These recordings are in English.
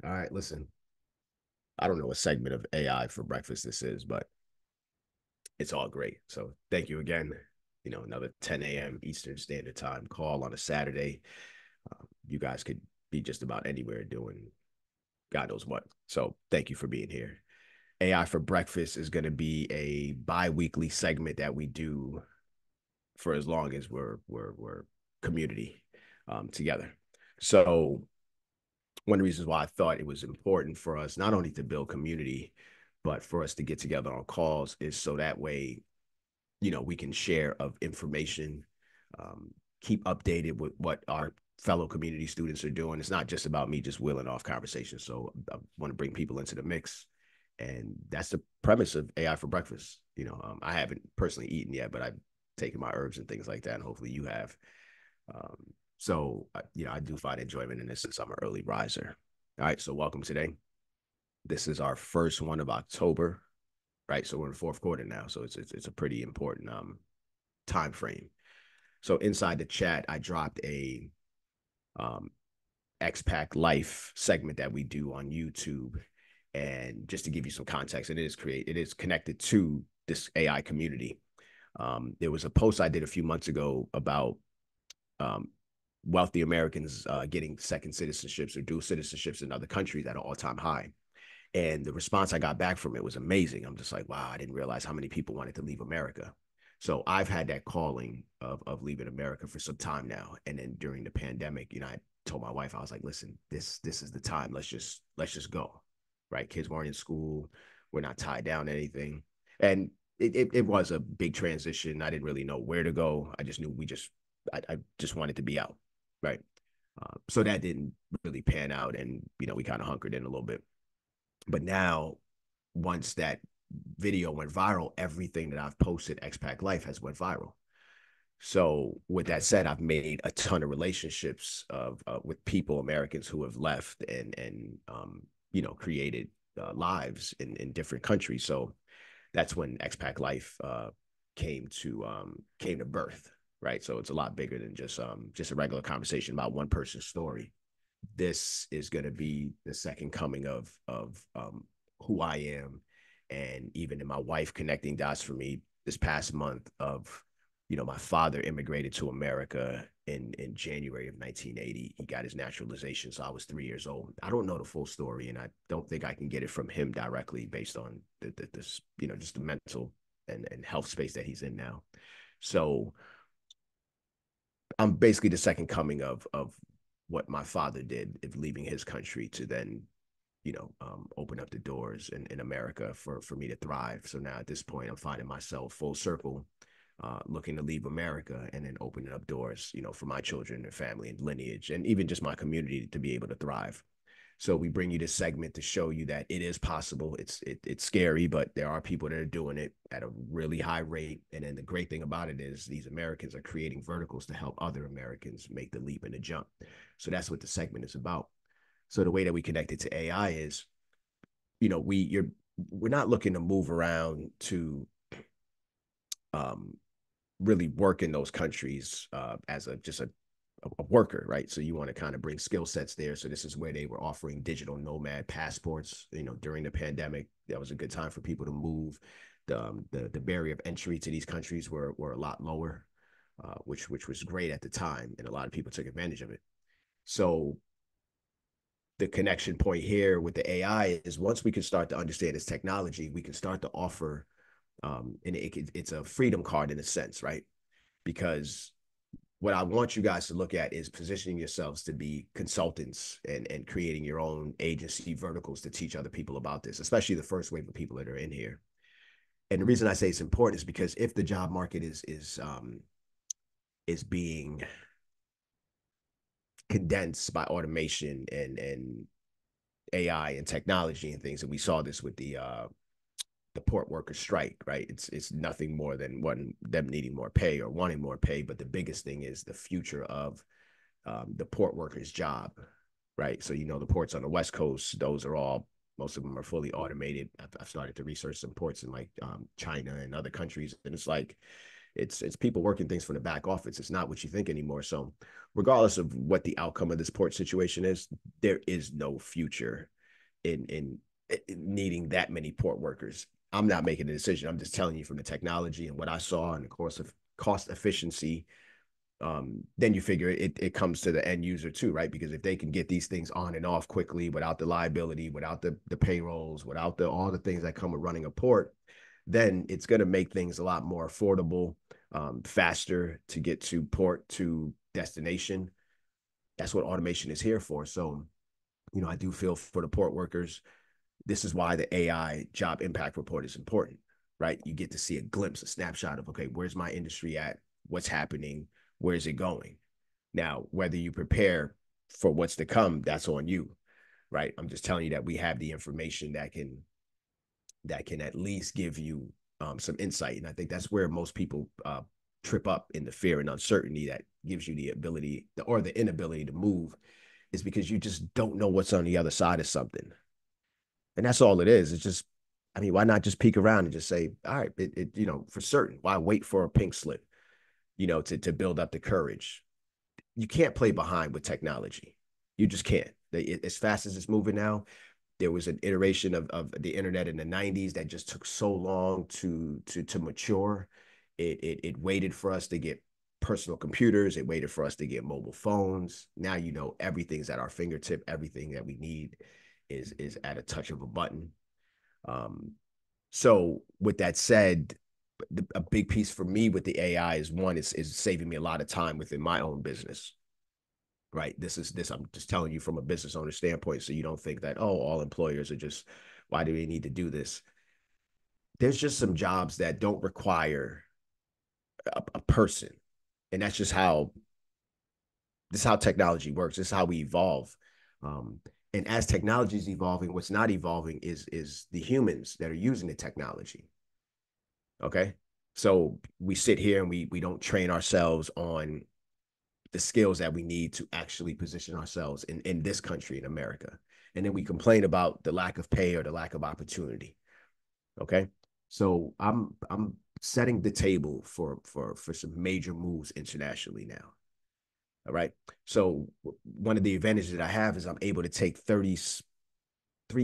All right, listen, I don't know what segment of AI for breakfast this is, but it's all great. So thank you again. Another 10 a.m. Eastern Standard Time call on a Saturday. You guys could be just about anywhere doing God knows what. So thank you for being here. AI for breakfast is going to be a bi-weekly segment that we do for as long as we're community together. So one of the reasons why I thought it was important for us not only to build community, but for us to get together on calls is so that way, we can share of information, um, keep updated with what our fellow community students are doing. It's not just about me just wheeling off conversations. So I want to bring people into the mix. And that's the premise of AI for breakfast. I haven't personally eaten yet, but I've taken my herbs and things like that. And hopefully you have. Um, I do find enjoyment in this since I'm an early riser. All right, so welcome today. This is our first one of October, right? So we're in the fourth quarter now, so it's a pretty important time frame. So inside the chat, I dropped a um, XPAC Life segment that we do on YouTube, and just to give you some context, it is connected to this AI community. There was a post I did a few months ago about um, wealthy Americans getting second citizenships or dual citizenships in other countries at an all-time high. And the response I got back from it was amazing. I'm just like, wow, I didn't realize how many people wanted to leave America. So I've had that calling of leaving America for some time now. And then during the pandemic, I told my wife, I was like, listen, this is the time. Let's just go. Right. Kids weren't in school. We're not tied down to anything. And it was a big transition. I didn't really know where to go. I just knew I just wanted to be out. Right. So that didn't really pan out. And, we kind of hunkered in a little bit. But now, once that video went viral, everything that I've posted XPAC Life has went viral. So with that said, I've made a ton of relationships with people, Americans who have left and created lives in different countries. So that's when XPAC Life came to birth, right? So it's a lot bigger than just a regular conversation about one person's story. This is going to be the second coming of who I am, and even in my wife connecting dots for me this past month of my father immigrated to America in January of 1980. He got his naturalization, so I was 3 years old. I don't know the full story, and I don't think I can get it from him directly based on this just the mental and health space that he's in now. So I'm basically the second coming of what my father did of leaving his country to then open up the doors in America for me to thrive. So now at this point, I'm finding myself full circle, looking to leave America and then opening up doors, for my children and family and lineage, and even just my community to be able to thrive. So we bring you this segment to show you that it is possible. It's scary, but there are people that are doing it at a really high rate. And then the great thing about it is these Americans are creating verticals to help other Americans make the leap and the jump. So that's what the segment is about. So the way that we connect it to AI is, we're not looking to move around to um, really work in those countries as a worker, right? So you want to kind of bring skill sets there. So this is where they were offering digital nomad passports. During the pandemic, that was a good time for people to move. The barrier of entry to these countries were a lot lower, which was great at the time, and a lot of people took advantage of it. So the connection point here with the AI is once we can start to understand this technology, we can start to offer, and it's a freedom card in a sense, right? Because what I want you guys to look at is positioning yourselves to be consultants and creating your own agency verticals to teach other people about this, especially the first wave of people that are in here. And the reason I say it's important is because if the job market is being condensed by automation and AI and technology and things, and we saw this with the port worker strike, right? It's nothing more than them needing more pay or wanting more pay, but the biggest thing is the future of the port worker's job, right? So the ports on the West Coast, those are all most of them are fully automated. I've started to research some ports in like China and other countries, and it's like It's people working things from the back office. It's not what you think anymore. So regardless of what the outcome of this port situation is, there is no future in needing that many port workers. I'm not making a decision. I'm just telling you from the technology and what I saw in the course of cost efficiency. Then you figure it comes to the end user too, right? Because if they can get these things on and off quickly without the liability, without the payrolls, without the all the things that come with running a port, then it's going to make things a lot more affordable, faster to get to port to destination. That's what automation is here for. So, I do feel for the port workers. This is why the AI job impact report is important, right? You get to see a glimpse, a snapshot of, okay, where's my industry at? What's happening? Where's it going? Now, whether you prepare for what's to come, that's on you, right? I'm just telling you that we have the information that can at least give you some insight. And I think that's where most people trip up in the fear and uncertainty that gives you the ability or the inability to move is because you just don't know what's on the other side of something. And that's all it is. It's just, I mean, why not just peek around and just say, all right, for certain, why wait for a pink slip, to build up the courage? You can't play behind with technology. You just can't. As fast as it's moving now, there was an iteration of the internet in the 90s that just took so long to mature. It waited for us to get personal computers. It waited for us to get mobile phones. Now, everything's at our fingertip. Everything that we need is at a touch of a button. So with that said, a big piece for me with the AI is one, is saving me a lot of time within my own business. Right. I'm just telling you from a business owner standpoint. So you don't think that, oh, all employers are just, why do they need to do this? There's just some jobs that don't require a person. And that's just how technology works. This is how we evolve. And as technology is evolving, what's not evolving is the humans that are using the technology. Okay. So we sit here and we don't train ourselves on the skills that we need to actually position ourselves in this country, in America. And then we complain about the lack of pay or the lack of opportunity. Okay. So I'm setting the table for some major moves internationally now. All right. So one of the advantages that I have is I'm able to take 3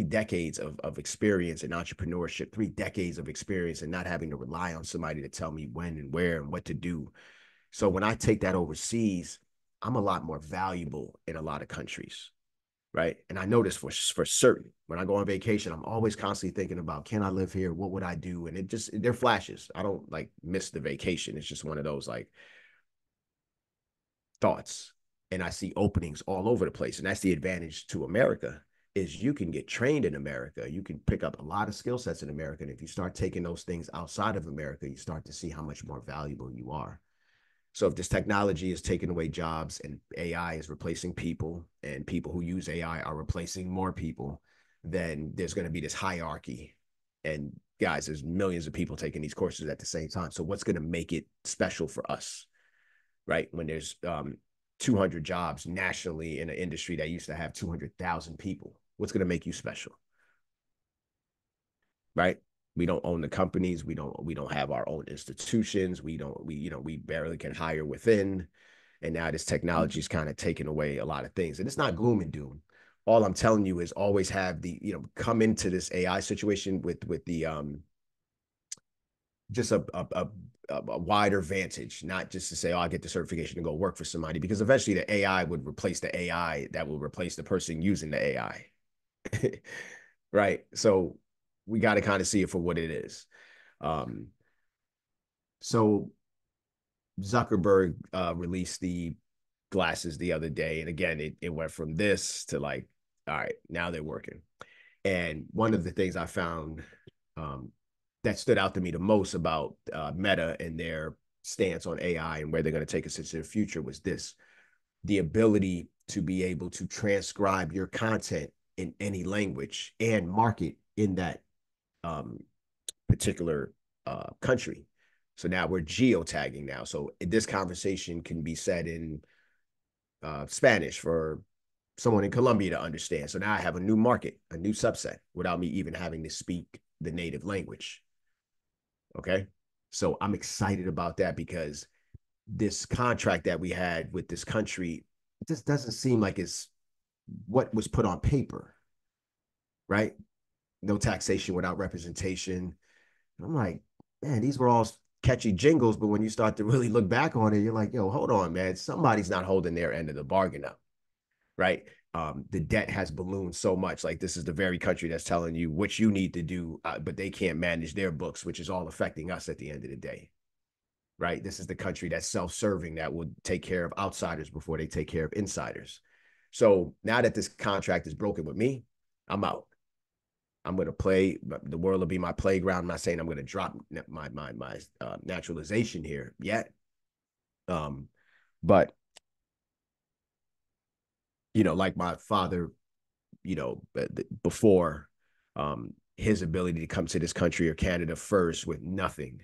decades of experience in entrepreneurship, 3 decades of experience, and not having to rely on somebody to tell me when and where and what to do. So when I take that overseas, I'm a lot more valuable in a lot of countries, right? And I know this for certain. When I go on vacation, I'm always constantly thinking about, can I live here? What would I do? And they're flashes. I don't like miss the vacation. It's just one of those like thoughts. And I see openings all over the place. And that's the advantage to America is you can get trained in America. You can pick up a lot of skill sets in America. And if you start taking those things outside of America, you start to see how much more valuable you are. So if this technology is taking away jobs and AI is replacing people and people who use AI are replacing more people, then there's going to be this hierarchy. And guys, there's millions of people taking these courses at the same time. So what's going to make it special for us, right? When there's 200 jobs nationally in an industry that used to have 200,000 people, what's going to make you special, right? We don't own the companies. We don't have our own institutions. We barely can hire within. And now this technology is kind of taking away a lot of things. And it's not gloom and doom. All I'm telling you is always have come into this AI situation with the just a wider vantage, not just to say, oh, I'll get the certification and go work for somebody, because eventually the AI would replace the AI that will replace the person using the AI. Right. So we got to kind of see it for what it is. Um, so Zuckerberg released the glasses the other day. And again, it went from this to like, all right, now they're working. And one of the things I found that stood out to me the most about Meta and their stance on AI and where they're going to take us into the future was this: the ability to be able to transcribe your content in any language and market in that particular country. So now we're geotagging now. So this conversation can be said in Spanish for someone in Colombia to understand. So now I have a new market, a new subset, without me even having to speak the native language. Okay. So I'm excited about that because this contract that we had with this country just doesn't seem like it's what was put on paper, right? No taxation without representation. I'm like, man, these were all catchy jingles, but when you start to really look back on it, you're like, yo, hold on, man, somebody's not holding their end of the bargain up, right? The debt has ballooned so much. Like this is the very country that's telling you what you need to do, but they can't manage their books, which is all affecting us at the end of the day, right? This is the country that's self-serving that will take care of outsiders before they take care of insiders. So now that this contract is broken with me, I'm out. I'm going to play. The world will be my playground. I'm not saying I'm going to drop my naturalization here yet, um, but like my father, before his ability to come to this country or Canada first with nothing,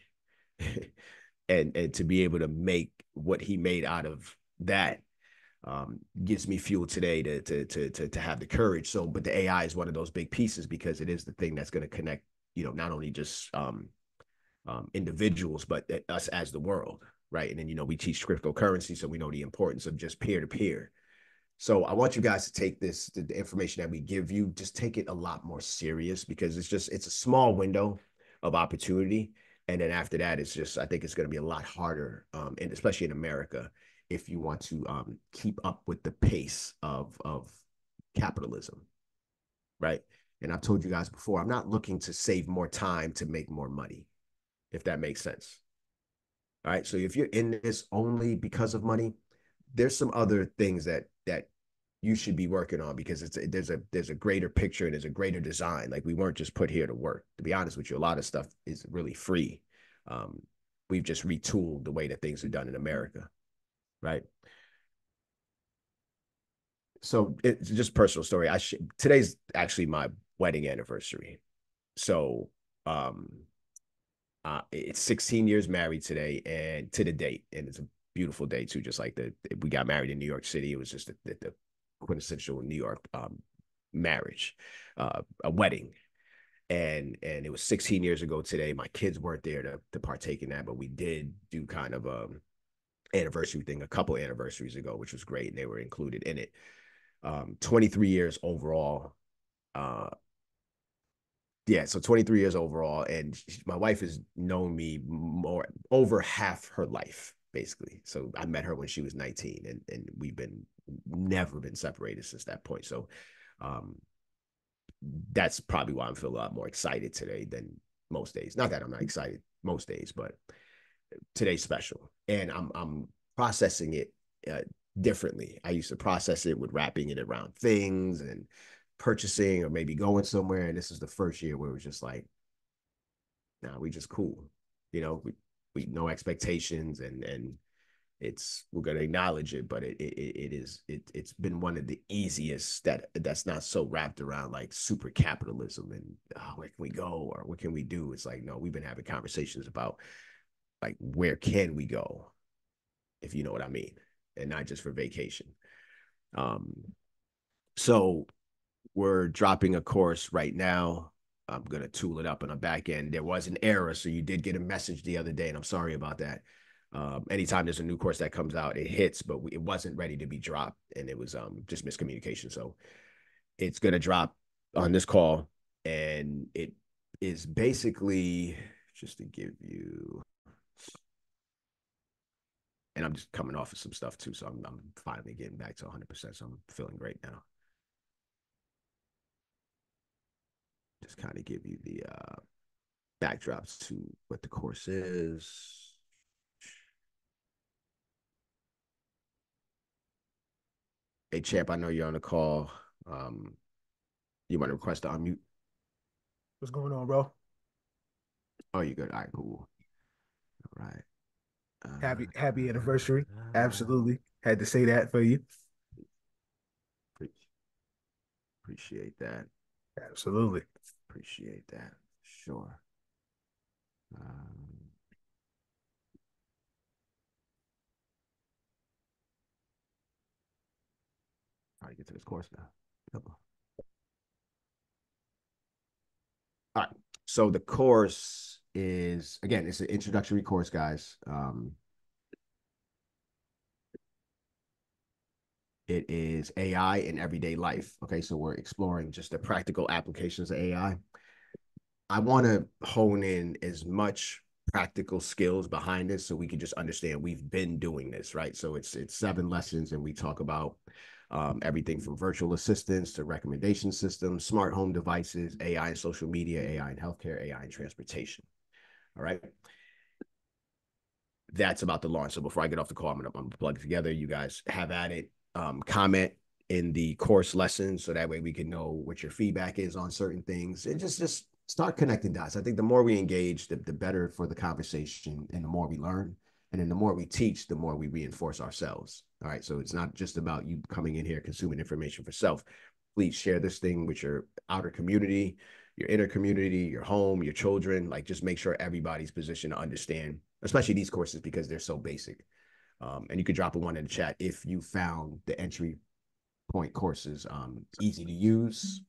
and to be able to make what he made out of that gives me fuel today to have the courage. So, but the AI is one of those big pieces because it is the thing that's going to connect, not only just individuals, but us as the world, right? And then we teach cryptocurrency, so we know the importance of just peer to peer. So I want you guys to take the information that we give you, just take it a lot more serious because it's a small window of opportunity. And then after that, I think it's going to be a lot harder, and especially in America, if you want to keep up with the pace of capitalism, right? And I've told you guys before, I'm not looking to save more time to make more money, if that makes sense. All right. So if you're in this only because of money, there's some other things that you should be working on because there's a greater picture and there's a greater design. Like we weren't just put here to work. To be honest with you, a lot of stuff is really free. Um, we've just retooled the way that things are done in America, right? So it's just a personal story. Today's actually my wedding anniversary. So um, it's 16 years married today and to the date, and it's a beautiful day too. Just like we got married in New York City. It was just the quintessential New York marriage, a wedding, and it was 16 years ago today. My kids weren't there to partake in that, but we did do kind of anniversary thing a couple anniversaries ago, which was great, and they were included in it. 23 years overall. Uh, yeah, so 23 years overall, and my wife has known me more over half her life, basically. So I met her when she was 19, and we've been never been separated since that point. So um, that's probably why I'm feeling a lot more excited today than most days. Not that I'm not excited most days, but today's special, and I'm processing it uh, differently. I used to process it with wrapping it around things and purchasing or maybe going somewhere, and this is the first year where it was just like, nah, we just cool, we no expectations, and we're gonna acknowledge it, but it's been one of the easiest that's not so wrapped around like super capitalism and where can we go or what can we do. It's like, no, we've been having conversations about like where can we go, if you know what I mean, and not just for vacation. Um, so we're dropping a course right now. I'm gonna tool it up on the back end. There was an error, so you did get a message the other day, and I'm sorry about that. Anytime there's a new course that comes out, it hits, but it wasn't ready to be dropped, and it was just miscommunication. So it's gonna drop on this call, and it is basically just to give you, and I'm just coming off of some stuff too, so I'm finally getting back to 100%. So I'm feeling great now. Just kind of give you the backdrops to what the course is. Hey, champ, I know you're on the call. Um, you want to request to unmute? What's going on, bro? Oh, you good? All right, cool. All right. Happy anniversary. Absolutely. Had to say that for you. Appreciate that. Absolutely. Appreciate that. Sure. Um, All right, get to this course now. Come on. All right. So the course is, again, it's an introductory course, guys. It is AI in everyday life. Okay, so we're exploring just the practical applications of AI. I want to hone in as much practical skills behind this so we can just understand we've been doing this, right? So it's 7 lessons, and we talk about everything from virtual assistants to recommendation systems, smart home devices, AI and social media, AI in healthcare, AI in transportation. All right. That's about the launch. So before I get off the call, I'm gonna plug it together. You guys have at it. Comment in the course lessons so that way we can know what your feedback is on certain things, and just start connecting dots. I think the more we engage, the better for the conversation, and the more we learn, and then the more we teach, the more we reinforce ourselves. All right. So it's not just about you coming in here consuming information for self. Please share this thing with your outer community, your inner community, your home, your children. Like, just make sure everybody's positioned to understand, especially these courses, because they're so basic. And you could drop a one in the chat if you found the entry point courses easy to use.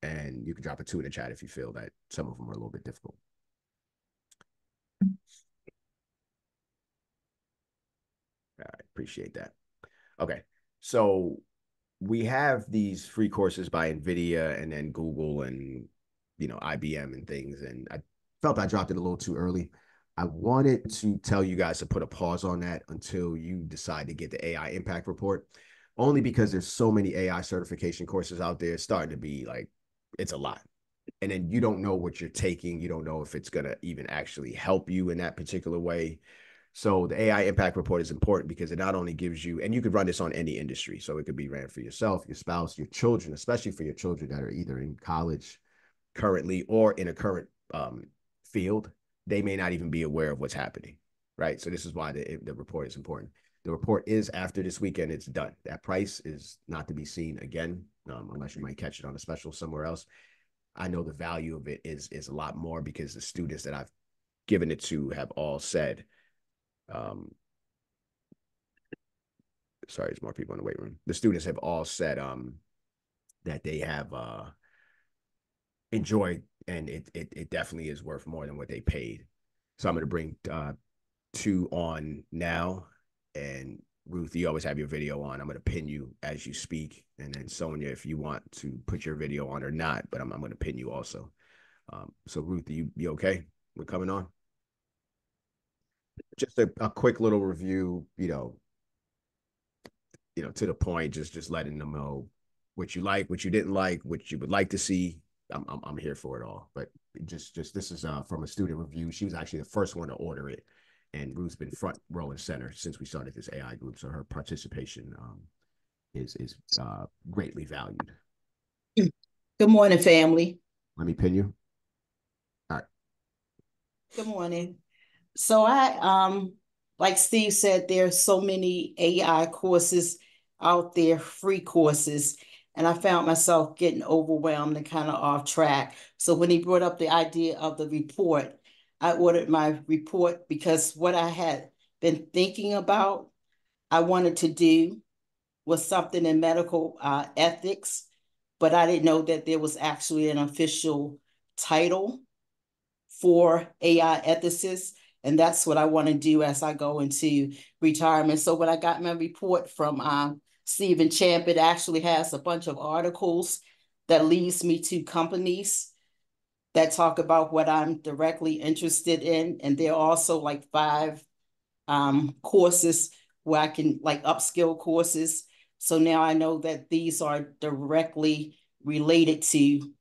And you can drop a two in the chat if you feel that some of them are a little bit difficult. I appreciate that. Okay. So we have these free courses by NVIDIA and then Google and, IBM and things. And I felt I dropped it a little too early. I wanted to tell you guys to put a pause on that until you decide to get the AI impact report, only because there's so many AI certification courses out there. It's starting to be like, it's a lot. And then you don't know what you're taking. You don't know if it's going to even actually help you in that particular way. So the AI impact report is important because it not only gives you, and you could run this on any industry. So it could be ran for yourself, your spouse, your children, especially for your children that are either in college currently or in a current field. They may not even be aware of what's happening, right? So this is why the report is important. The report is after this weekend, it's done. That price is not to be seen again, unless you might catch it on a special somewhere else. I know the value of it is a lot more because the students that I've given it to have all said, um, sorry, there's more people in the weight room. The students have all said that they have enjoyed, and it definitely is worth more than what they paid. So I'm going to bring two on now, and Ruth, you always have your video on. I'm going to pin you as you speak, and then Sonia, if you want to put your video on or not, but I'm going to pin you also. So Ruth, you okay? We're coming on. Just a quick little review, to the point, just letting them know what you like, what you didn't like, what you would like to see. I'm here for it all. But just this is from a student review. She was actually the first one to order it, and Ruth's been front row and center since we started this AI group. So her participation is greatly valued. Good morning, family. Let me pin you. All right. Good morning. So like Steve said, there's so many AI courses out there, free courses, and I found myself getting overwhelmed and kind of off track. So when he brought up the idea of the report, I ordered my report because what I had been thinking about, I wanted to do was something in medical ethics, but I didn't know that there was actually an official title for AI ethicists. And that's what I want to do as I go into retirement. So when I got my report from Stephen Champ, it actually has a bunch of articles that leads me to companies that talk about what I'm directly interested in. And there are also like 5 courses where I can like upskill courses. So now I know that these are directly related to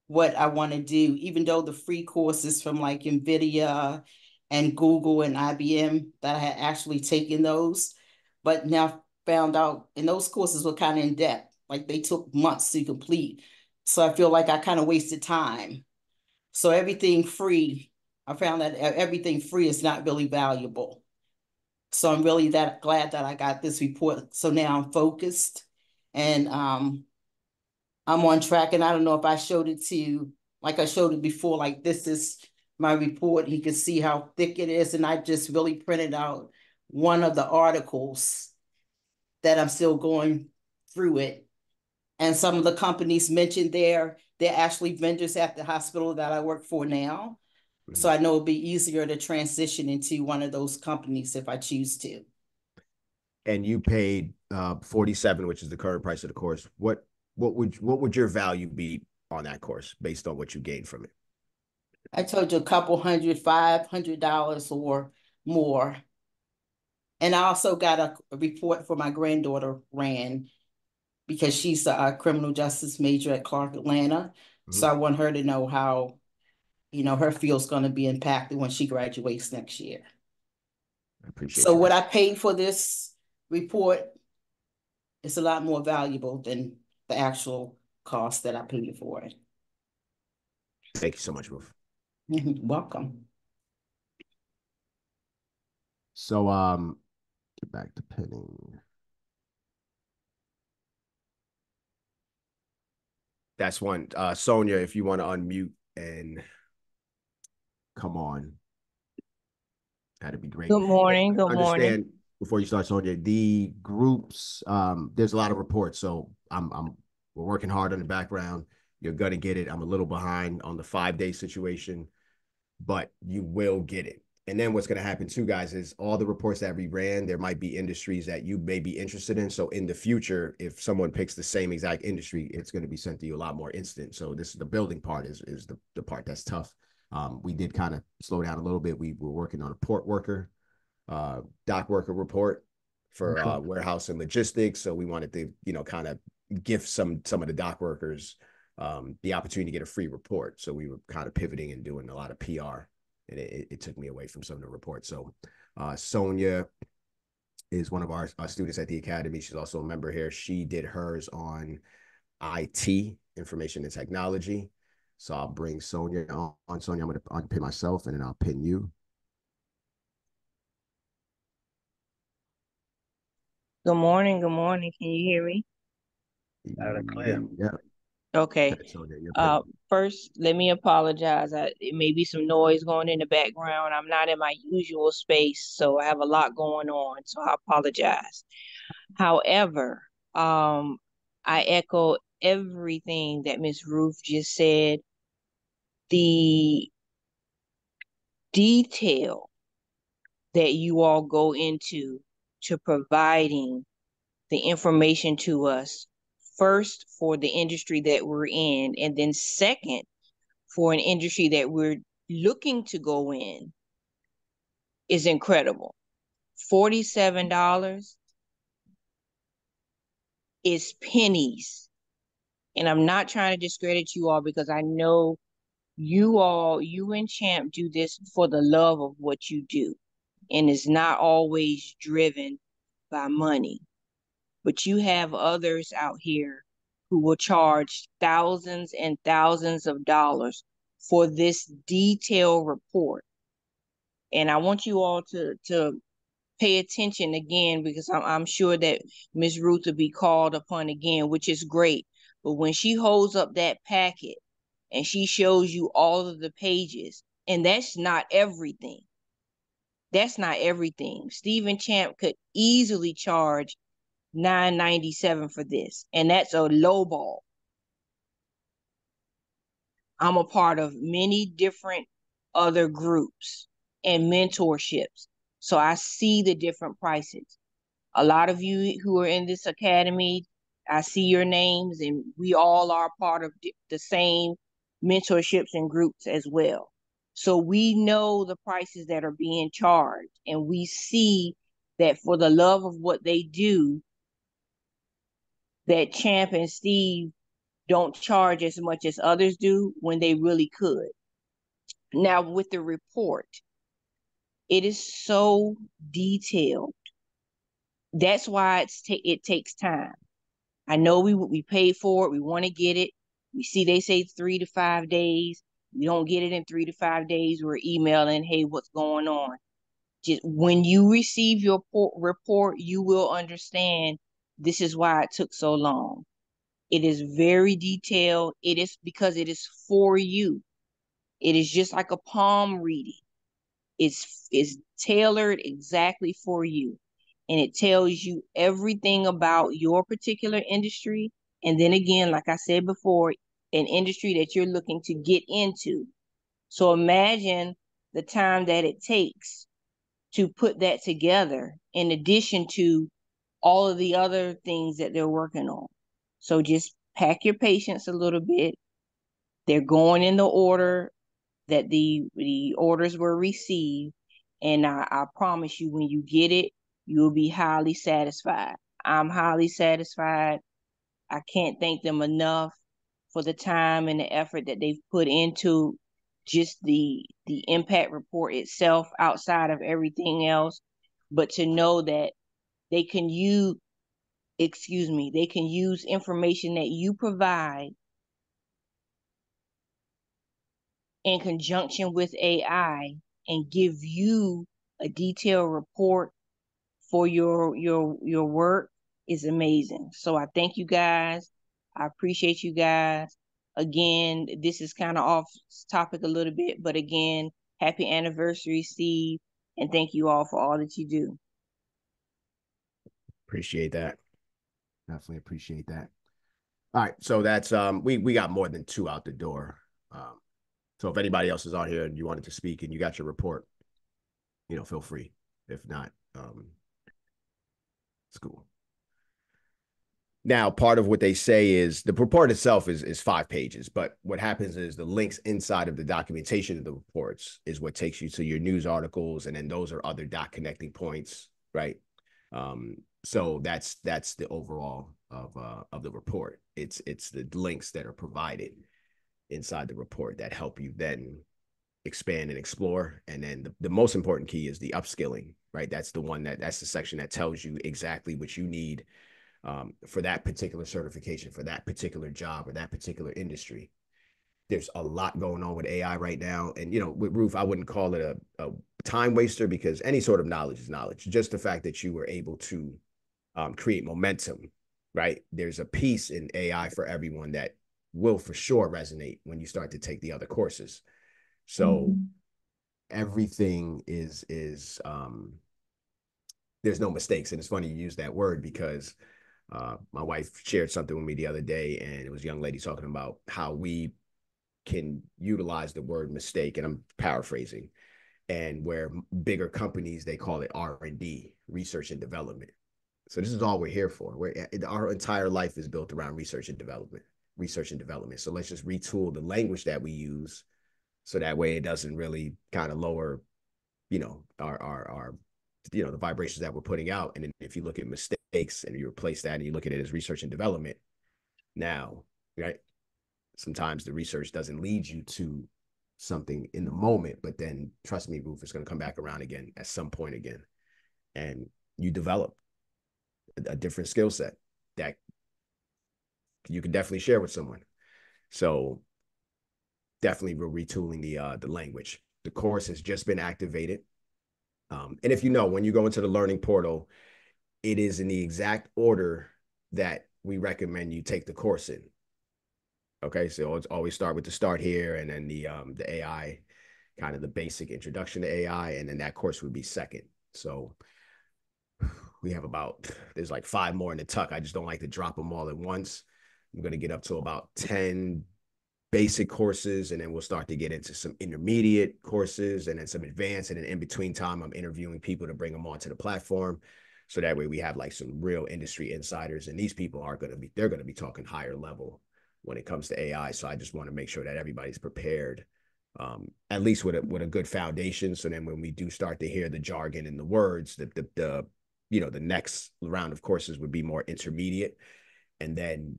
what I want to do, even though the free courses from like NVIDIA and Google and IBM that I had actually taken those, but now found out and those courses were kind of in depth, like they took months to complete. So I feel like I kind of wasted time. So everything free, I found that everything free is not really valuable. So I'm really that glad that I got this report. So now I'm focused and I'm on track. And I don't know if I showed it to you, like I showed it before, like this is my report. You can see how thick it is. And I just really printed out one of the articles that I'm still going through it. And some of the companies mentioned there, they're actually vendors at the hospital that I work for now. So I know it'll be easier to transition into one of those companies if I choose to. And you paid 47, which is the current price of the course. What would your value be on that course based on what you gained from it? I told you a couple hundred, $500 or more. And I also got a report for my granddaughter ran because she's a criminal justice major at Clark Atlanta. So I want her to know how, her field's going to be impacted when she graduates next year. I appreciate So you. what I paid for this report is a lot more valuable than the actual cost that I paid for it. Thank you so much, Ruth. Welcome. So, get back to pinning. That's one. Sonia, if you want to unmute and come on, that'd be great. Good morning. Good morning. Understand before you start, Sonia, the groups, there's a lot of reports. So we're working hard on the background. You're gonna get it. I'm a little behind on the 5-day situation, but you will get it. And then what's going to happen too, guys, is all the reports that we ran, there might be industries that you may be interested in. So in the future, if someone picks the same exact industry, it's going to be sent to you a lot more instant. So this is the building part is the part that's tough. We did kind of slow down a little bit. We were working on a port worker, dock worker report for warehouse and logistics. So we wanted to, kind of gift some of the dock workers the opportunity to get a free report. So we were kind of pivoting and doing a lot of PR. And it took me away from some of the reports. So Sonia is one of our students at the Academy. She's also a member here. She did hers on IT, information and technology. So I'll bring Sonia on. Sonia, I'm going to unpin myself, and then I'll pin you. Good morning. Good morning. Can you hear me? Loud and clear. Yeah. Okay. Sonia, you're pinning. First, let me apologize. It may be some noise going in the background. I'm not in my usual space, so I have a lot going on. So I apologize. However, I echo everything that Ms. Ruth just said. The detail that you all go into to providing the information to us, first for the industry that we're in, and then second for an industry that we're looking to go in, is incredible. $47 is pennies. And I'm not trying to discredit you all because I know you and Champ do this for the love of what you do. And it's not always driven by money. But you have others out here who will charge thousands and thousands of dollars for this detailed report. And I want you all to pay attention again, because I'm sure that Ms. Ruth will be called upon again, which is great. But when she holds up that packet and she shows you all of the pages, and that's not everything. That's not everything. Stephen Champ could easily charge $9.97 for this, and that's a low ball. I'm a part of many different other groups and mentorships, so I see the different prices. A lot of you who are in this academy, I see your names, and we all are part of the same mentorships and groups as well. So we know the prices that are being charged, and we see that for the love of what they do, that Champ and Steve don't charge as much as others do when they really could. Now, with the report, it is so detailed. That's why it takes time. I know we paid for it. We want to get it. We see they say 3 to 5 days. We don't get it in 3 to 5 days. We're emailing, hey, what's going on? Just when you receive your report, you will understand this is why it took so long. It is very detailed. It is because it is for you. It is just like a palm reading. It's tailored exactly for you. And it tells you everything about your particular industry. And then again, like I said before, an industry that you're looking to get into. So imagine the time that it takes to put that together, in addition to all of the other things that they're working on. So just pack your patience a little bit. They're going in the order that the orders were received. And I promise you, when you get it, you'll be highly satisfied. I'm highly satisfied. I can't thank them enough for the time and the effort that they've put into just the impact report itself, outside of everything else. But to know that they can use, they can use information that you provide in conjunction with AI and give you a detailed report for your work is amazing. So I thank you guys. I appreciate you guys. Again, this is kind of off topic a little bit, but again, happy anniversary, Steve, and thank you all for all that you do. Appreciate that. Definitely appreciate that. All right, so that's we got more than 2 out the door. So if anybody else is out here and you wanted to speak and you got your report, feel free. If not, it's cool. Now, part of what they say is the report itself is 5 pages, but what happens is the links inside of the documentation of the reports is what takes you to your news articles, and then those are other dot connecting points, right? So that's the overall of the report. It's the links that are provided inside the report that help you then expand and explore. And then the most important key is the upskilling, right? That's the section that tells you exactly what you need for that particular certification, for that particular job or that particular industry. There's a lot going on with AI right now. And, with Ruth, I wouldn't call it a time waster, because any sort of knowledge is knowledge. Just the fact that you were able to create momentum, right? There's a piece in AI for everyone that will for sure resonate when you start to take the other courses. So everything is there's no mistakes. And it's funny you use that word, because my wife shared something with me the other day, and it was a young lady talking about how we can utilize the word mistake, and I'm paraphrasing, and where bigger companies, they call it R&D, research and development. So this is all we're here for. Our entire life is built around research and development. So let's just retool the language that we use, so that way it doesn't really kind of lower, our the vibrations that we're putting out. And then if you look at mistakes and you replace that and you look at it as research and development, now, right? Sometimes the research doesn't lead you to something in the moment, but then trust me, Ruth, it's going to come back around again at some point again. And you develop a different skill set that you can definitely share with someone. So definitely we're retooling the language. The course has just been activated. And if when you go into the learning portal, it is in the exact order that we recommend you take the course in. Okay, so it's always start with the start here, and then the AI, kind of the basic introduction to AI, and then that course would be second. So we have there's like 5 more in the tuck. I just don't like to drop them all at once. I'm going to get up to about 10 basic courses, and then we'll start to get into some intermediate courses, and then some advanced, and then in between time, I'm interviewing people to bring them onto the platform. So that way we have like some real industry insiders, and these people they're going to be talking higher level when it comes to AI. So I just want to make sure that everybody's prepared, at least with a good foundation. So then when we do start to hear the jargon and the words, the next round of courses would be more intermediate, and then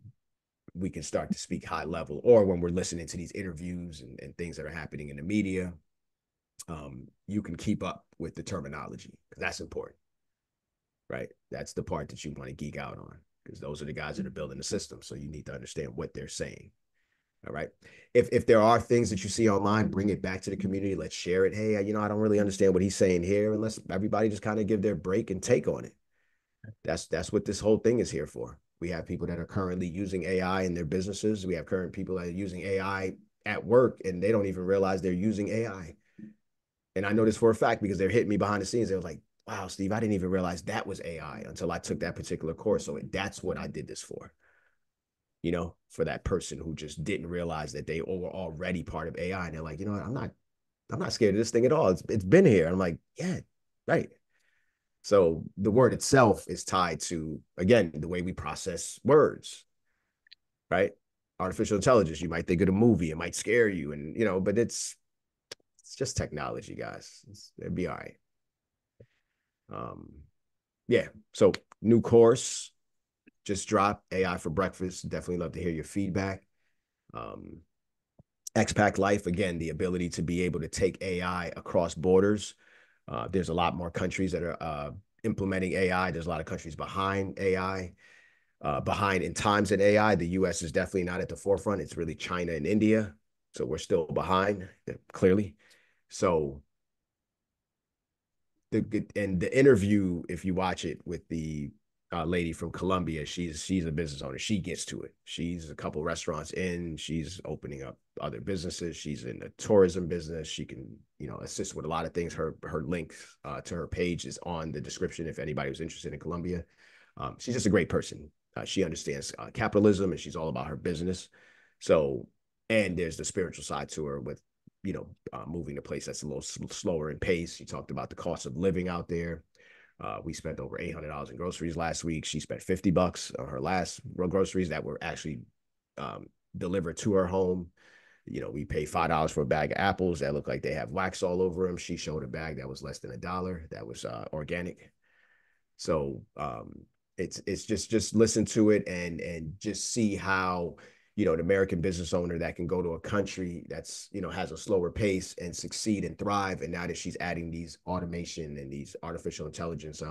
we can start to speak high level. Or when we're listening to these interviews and things that are happening in the media, you can keep up with the terminology, because that's important, right? That's the part that you want to geek out on, because those are the guys that are building the system. So you need to understand what they're saying. All right. If there are things that you see online, bring it back to the community. Let's share it. Hey, I don't really understand what he's saying here. And let's everybody just kind of give their break and take on it. That's what this whole thing is here for. We have people that are currently using AI in their businesses. We have current people that are using AI at work, and they don't even realize they're using AI. And I know this for a fact, because they're hitting me behind the scenes. They were like, wow, Steve, I didn't even realize that was AI until I took that particular course. So that's what I did this for. For that person who just didn't realize that they were already part of AI. And they're like, I'm not I'm not scared of this thing at all. It's been here. I'm like, yeah, right. So the word itself is tied to, again, the way we process words, right? Artificial intelligence, you might think of a movie, it might scare you, and but it's just technology, guys. It'd be all right. Um, yeah. So new course just dropped, AI for Breakfast. Definitely love to hear your feedback. Um, Expat Life, again, the ability to be able to take AI across borders. There's a lot more countries that are implementing AI. There's a lot of countries behind AI, behind in times in AI. The US is definitely not at the forefront. It's really China and India. So we're still behind, clearly. So the interview, if you watch it with the lady from Colombia, she's a business owner. She gets to it. She's a couple restaurants in. She's opening up other businesses. She's in the tourism business. She can assist with a lot of things. Her link to her page is on the description if anybody was interested in Colombia. She's just a great person. She understands capitalism and she's all about her business. So, and there's the spiritual side to her with moving to a place that's a little slower in pace. You talked about the cost of living out there. We spent over $800 in groceries last week. She spent $50 on her last groceries that were actually delivered to her home. We pay $5 for a bag of apples that look like they have wax all over them. She showed a bag that was less than $1 that was organic. So it's just listen to it and just see how an American business owner that can go to a country that's has a slower pace and succeed and thrive. And now that she's adding these automation and these artificial intelligence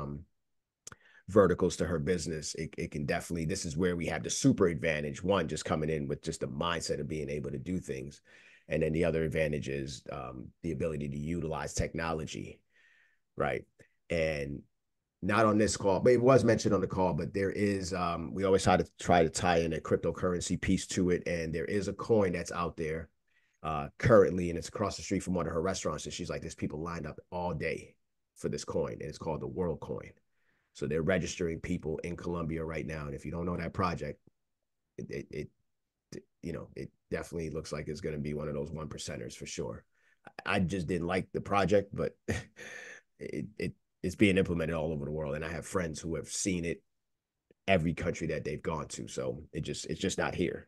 verticals to her business, it can definitely, this is where we have the super advantage. One, just coming in with just the mindset of being able to do things. And then the other advantage is the ability to utilize technology, right? And not on this call, but it was mentioned on the call, but there is, we always try to tie in a cryptocurrency piece to it. And there is a coin that's out there currently, and it's across the street from one of her restaurants. And she's like, there's people lined up all day for this coin. And it's called the World Coin. So they're registering people in Colombia right now. And if you don't know that project, it it definitely looks like it's going to be one of those 1%ers for sure. I just didn't like the project, but it's being implemented all over the world. And I have friends who have seen it every country that they've gone to. So it's just not here.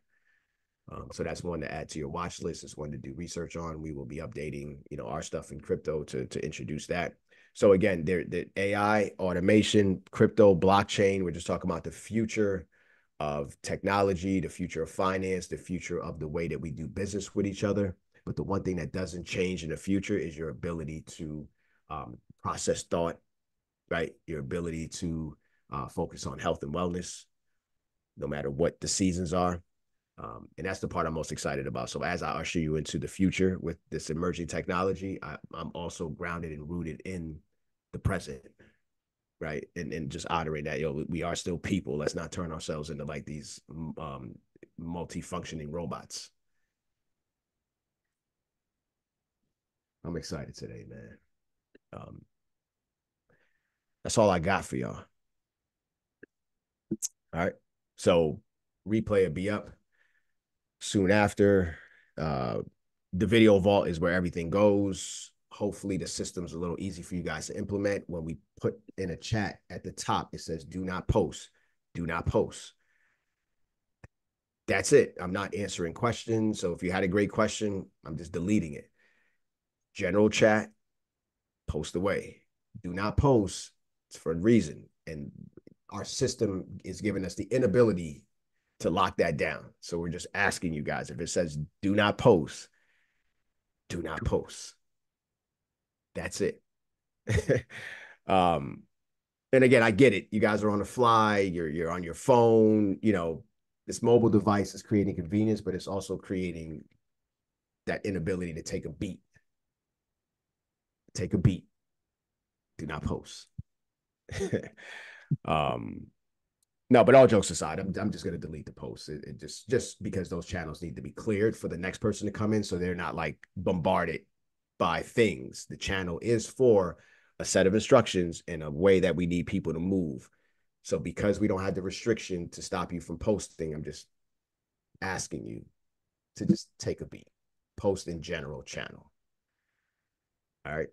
So that's one to add to your watch list. It's one to do research on. We will be updating, our stuff in crypto to introduce that. So again, the AI, automation, crypto, blockchain, we're just talking about the future of technology, the future of finance, the future of the way that we do business with each other. But the one thing that doesn't change in the future is your ability to process thought, right? Your ability to focus on health and wellness, no matter what the seasons are. And that's the part I'm most excited about. So as I usher you into the future with this emerging technology, I'm also grounded and rooted in the present, right? And just honoring that, we are still people. Let's not turn ourselves into like these multi-functioning robots. I'm excited today, man. That's all I got for y'all. All right. So replay will be up soon after. The video vault is where everything goes. Hopefully the system's a little easy for you guys to implement. When we put in a chat at the top, it says, do not post. Do not post. That's it. I'm not answering questions. So if you had a great question, I'm just deleting it. General chat, post away. Do not post. It's for a reason. And our system is giving us the inability to lock that down. So we're just asking you guys, if it says do not post, do not post. That's it. And again, I get it. You guys are on the fly, you're on your phone, this mobile device is creating convenience, but it's also creating that inability to take a beat. Take a beat. Do not post. No, but all jokes aside, I'm just gonna delete the post. It just because those channels need to be cleared for the next person to come in, so they're not like bombarded by things. The channel is for a set of instructions and a way that we need people to move. So because we don't have the restriction to stop you from posting, I'm just asking you to just take a beat. Post in general channel. All right.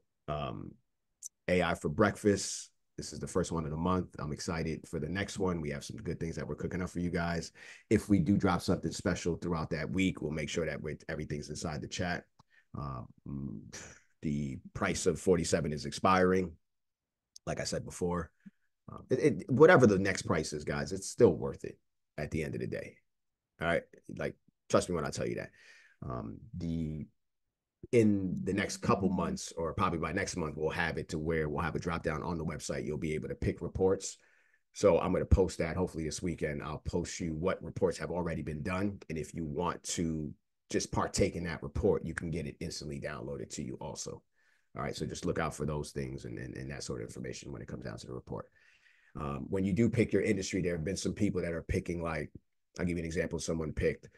AI for breakfast. This is the first one of the month. I'm excited for the next one. We have some good things that we're cooking up for you guys. If we do drop something special throughout that week, we'll make sure that everything's inside the chat. Um, the price of 47 is expiring. Like I said before, whatever the next price is, guys, it's still worth it at the end of the day. All right. Like, trust me when I tell you that. The in the next couple months, or probably by next month, we'll have it to where we'll have a drop down on the website. You'll be able to pick reports. So I'm going to post that hopefully this weekend. I'll post you what reports have already been done. And if you want to just partake in that report, you can get it instantly downloaded to you also. All right. So just look out for those things and that sort of information when it comes down to the report. When you do pick your industry, there have been some people that are picking, like, I'll give you an example. Someone picked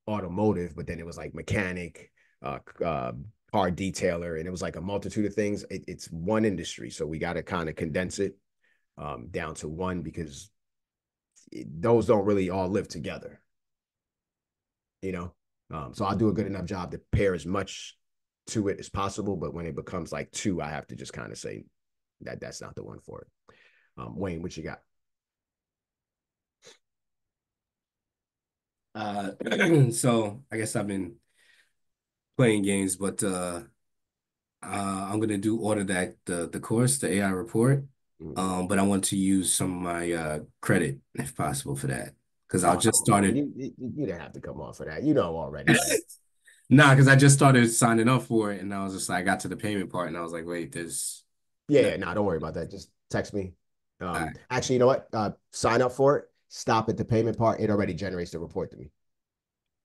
automotive, but then it was like mechanic, car detailer, and it was like a multitude of things. It's one industry, so we got to kind of condense it down to one, because those don't really all live together, you know. So I'll do a good enough job to pair as much to it as possible, but when it becomes like two, I have to just kind of say that that's not the one for it. Wayne, what you got? So I guess I've been playing games, but I'm gonna do order that the course, the AI report. But I want to use some of my credit if possible for that, because I'll Oh, just come on. started. You didn't have to come off for that. You know already, man. Nah, because I just started signing up for it, and I was just like, I got to the payment part, and I was like, wait, there's Yeah, no. yeah, no, don't worry about that. Just text me. All right. Actually, you know what? Sign up for it. Stop at the payment part. It already generates the report to me.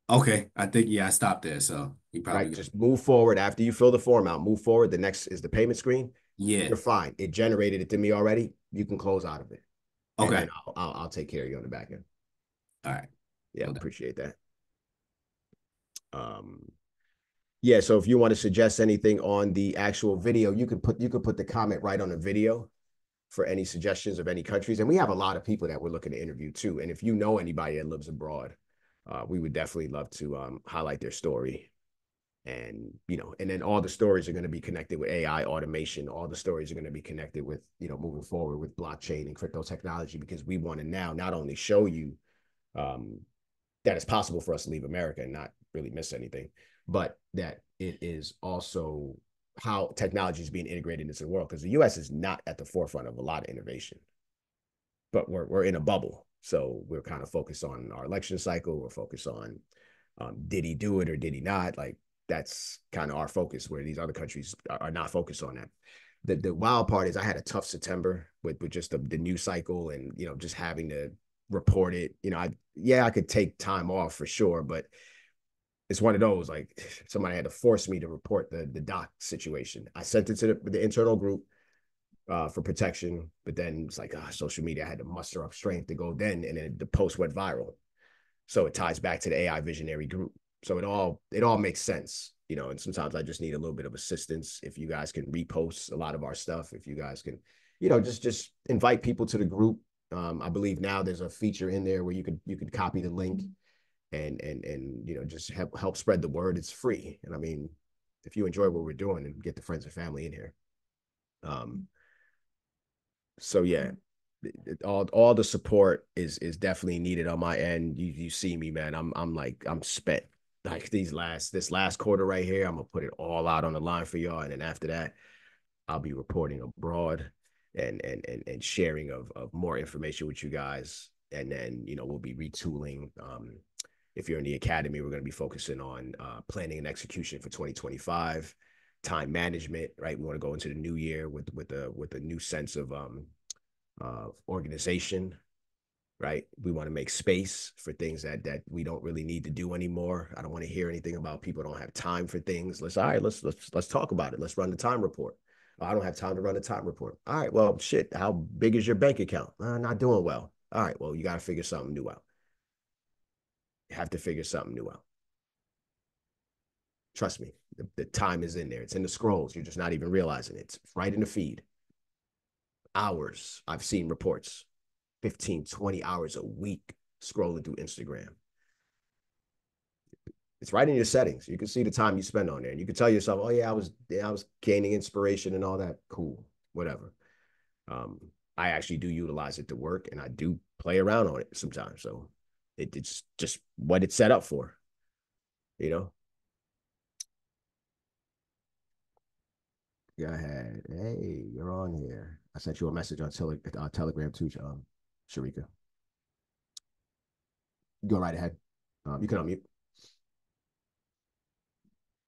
Okay, I think yeah, I stopped there, so you probably Right? got. Just move forward after you fill the form out. Move forward. The next is the payment screen. Yeah. You're fine. It generated it to me already. You can close out of it, and Okay. then I'll take care of you on the back end. All right. Yeah, Well done. appreciate that. Um, yeah. So if you want to suggest anything on the actual video, you could put the comment right on the video for any suggestions of any countries. And we have a lot of people that we're looking to interview too. And if you know anybody that lives abroad, we would definitely love to highlight their story. And, and then all the stories are going to be connected with AI automation. All the stories are going to be connected with, moving forward with blockchain and crypto technology, because we want to now not only show you um, that it's possible for us to leave America and not really miss anything, but that it is also how technology is being integrated into the world, because the US is not at the forefront of a lot of innovation, but we're in a bubble. So we're kind of focused on our election cycle. We're focused on did he do it or did he not? Like, that's kind of our focus, where these other countries are not focused on that. The wild part is I had a tough September with just the news cycle, and just having to report it. I could take time off for sure, but it's one of those, like, somebody had to force me to report the doc situation. I sent it to the internal group for protection, but then it's like social media. I had to muster up strength to go then, and then the post went viral. So it ties back to the AI Visionary group. So it all makes sense, and sometimes I just need a little bit of assistance. If you guys can repost a lot of our stuff, if you guys can, just invite people to the group. I believe now there's a feature in there where you could copy the link and just help spread the word. It's free. And I mean, if you enjoy what we're doing, and get the friends and family in here. So yeah, all the support is definitely needed on my end. You see me, man. I'm spent. Like, this last quarter right here, I'm gonna put it all out on the line for y'all, and then after that, I'll be reporting abroad and sharing of more information with you guys, and then we'll be retooling. If you're in the academy, we're going to be focusing on planning and execution for 2025, time management. Right, we want to go into the new year with a new sense of organization. Right, we want to make space for things that we don't really need to do anymore. I don't want to hear anything about people don't have time for things. Let's talk about it. Let's run the time report. Oh, I don't have time to run a time report. All right, well, shit, how big is your bank account? Not doing well. All right, well, you got to figure something new out. You have to figure something new out. Trust me, the time is in there. It's in the scrolls. You're just not even realizing it. It's right in the feed. Hours. I've seen reports, 15, 20 hours a week scrolling through Instagram. It's right in your settings. You can see the time you spend on there, and you can tell yourself, "Oh yeah, I was gaining inspiration and all that. Cool, whatever." Um, I actually do utilize it to work, and I do play around on it sometimes. So it's just what it's set up for, you know. Go ahead. Hey, you're on here. I sent you a message on Telegram too, Sharika. Go right ahead. You can unmute.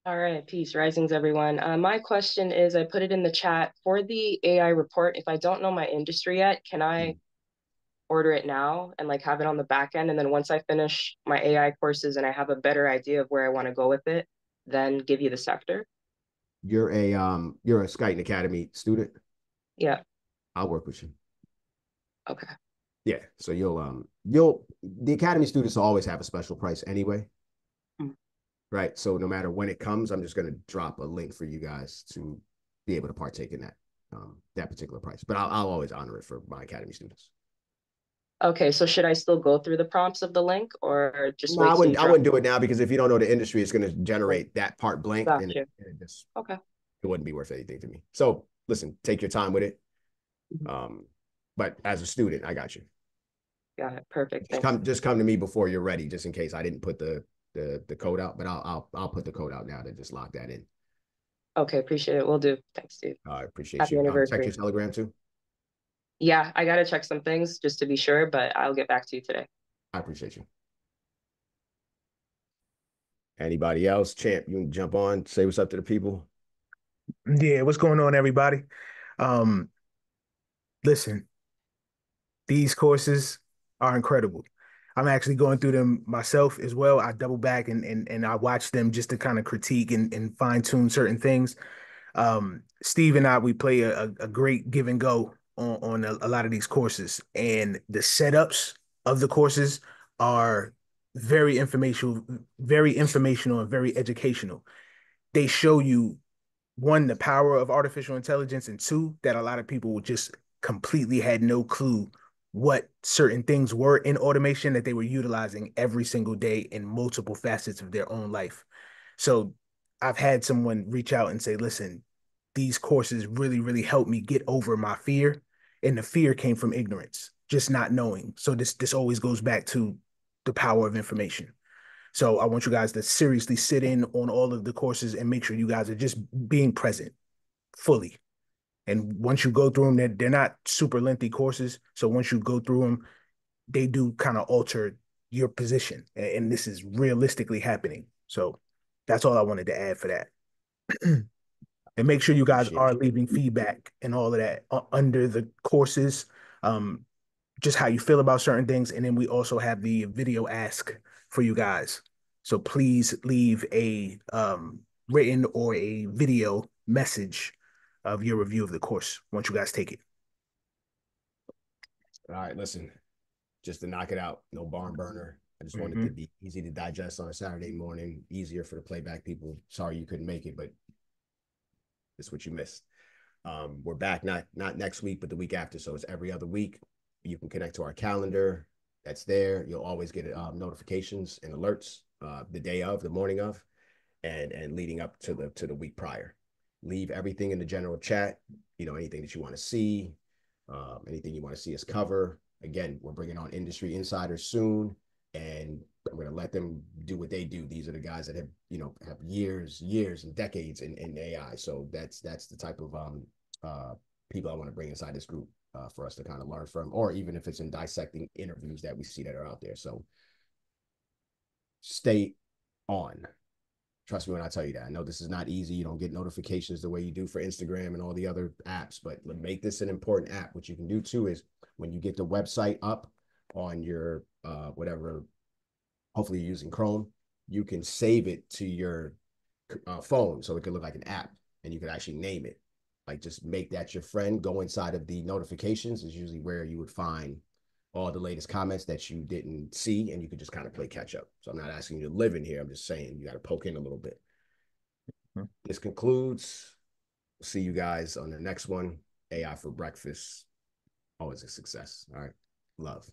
All right, peace, risings, everyone. My question is, I put it in the chat for the AI report. If I don't know my industry yet, can I order it now and like have it on the back end? And then once I finish my AI courses and I have a better idea of where I want to go with it, then give you the sector? You're a Skyton Academy student. Yeah. I'll work with you. Okay. Yeah. So the Academy students will always have a special price anyway. Mm. Right. So no matter when it comes, I'm just gonna drop a link for you guys to be able to partake in that particular price. But I'll always honor it for my Academy students. Okay, so should I still go through the prompts of the link or just No, wait till you I drop? wouldn't do it now because if you don't know the industry, it's going to generate that part blank, and Gotcha. Okay. it wouldn't be worth anything to me. So listen, take your time with it. Mhm. But as a student, I got you. Got it. Perfect. Thanks. Just come to me before you're ready, just in case I didn't put the code out. But I'll put the code out now to just lock that in. Okay, appreciate it. Will do. Thanks, Steve. I appreciate Happy you. Check anniversary. your Telegram too. Yeah, I gotta check some things just to be sure, but I'll get back to you today. I appreciate you. Anybody else? Champ, you can jump on, say what's up to the people. Yeah, what's going on, everybody? Um, Listen, these courses are incredible. I'm actually going through them myself as well. I double back and I watch them just to kind of critique and fine tune certain things. Steve and I, we play a great give and go on a lot of these courses, and the setups of the courses are very informational and very educational. They show you one, the power of artificial intelligence, and two, that a lot of people just completely had no clue what certain things were in automation that they were utilizing every single day in multiple facets of their own life. So I've had someone reach out and say, listen, these courses really, really helped me get over my fear. And the fear came from ignorance, just not knowing. So this always goes back to the power of information. So I want you guys to seriously sit in on all of the courses and make sure you guys are just being present fully. And once you go through them, they're not super lengthy courses. So once you go through them, they do kind of alter your position. And this is realistically happening. So that's all I wanted to add for that. And make sure you guys Appreciate are you. leaving feedback and all of that under the courses, um, just how you feel about certain things. And then we also have the video ask for you guys. So please leave a written or a video message of your review of the course once you guys take it. All right, listen, just to knock it out, no barn burner. I just wanted to Mm-hmm. be easy to digest on a Saturday morning, easier for the playback people. Sorry you couldn't make it, but it's what you missed. We're back not next week, but the week after. So it's every other week. You can connect to our calendar. That's there. You'll always get notifications and alerts the day of, the morning of, and leading up to the week prior. Leave everything in the general chat. Anything that you want to see, anything you want to see us cover. Again, we're bringing on industry insiders soon, and I'm going to let them do what they do. These are the guys that have years and decades in AI. So that's the type of people I want to bring inside this group for us to kind of learn from, or even if it's in dissecting interviews that we see that are out there. So stay on. Trust me when I tell you that. I know this is not easy. You don't get notifications the way you do for Instagram and all the other apps, but make this an important app. What you can do too is when you get the website up on your whatever, hopefully you're using Chrome, you can save it to your phone so it can look like an app and you can actually name it. Like just make that your friend. Go inside of the notifications is usually where you would find all the latest comments that you didn't see, and you could just kind of play catch up. So I'm not asking you to live in here. I'm just saying you got to poke in a little bit. This concludes. See you guys on the next one. AI for breakfast. Always a success. All right. Love.